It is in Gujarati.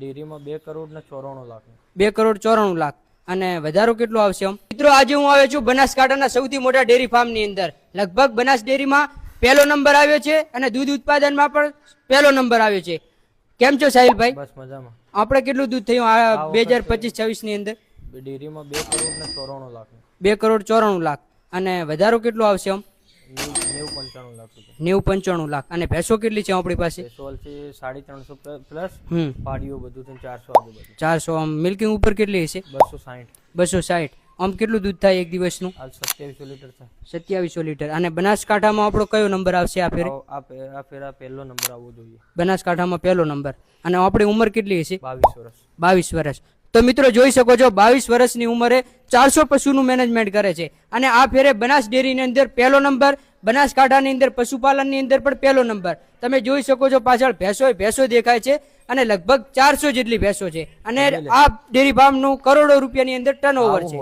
ડેરીમાં 2,94,00,000 2,94,00,000 અને વધારો કેટલો આવશે? મિત્રો આજે હું આવ્યો છું બનાસકાંઠાના સૌથી મોટા ડેરી ફાર્મ ની અંદર. લગભગ બનાસ ડેરીમાં પહેલો નંબર આવ્યો છે અને દૂધ ઉત્પાદનમાં પણ પહેલો નંબર આવ્યો છે. કેમ છો સાહિલભાઈ? બસ મજામાં. આપણે કેટલું દૂધ થયું આ 2025-26 ની અંદર? ડેરીમાં 2,94,00,000 2,94,00,000 અને વધારો કેટલો આવશે? 90,95,00,000 90,95,00,000 અને ભેંસો કેટલી છે આપણી પાસે? 350 પ્લસ હમ પાડીઓ બધું થઈને 400 આજુબાજુ. 400. આમ મિલ્કિંગ ઉપર કેટલી હશે? 260. 260. આમ કેટલું દૂધ થાય એક દિવસનું? હાલ 2700 લીટર છે. 2700 લીટર. અને બનાસકાંઠામાં આપણો કયો નંબર આવશે આ ફેરે? આ ફેરા પહેલો નંબર આવવો જોઈએ. બનાસકાંઠામાં પહેલો નંબર. અને આપણી ઉંમર કેટલી હશે? 22 વર્ષ. 22 વર્ષ. તો મિત્રો જોઈ શકો છો 22 વર્ષની ઉંમરે 400 પશુનું મેનેજમેન્ટ કરે છે અને આ ફેરે બનાસ ડેરીની અંદર પહેલો નંબર, બનાસકાંઠાની અંદર પશુપાલનની અંદર પણ પહેલો નંબર. તમે જોઈ શકો છો પાછળ ભેંસો દેખાય છે અને લગભગ 400 જેટલી ભેંસો છે અને આ ડેરી ફાર્મનું કરોડો રૂપિયાની અંદર ટર્નઓવર છે.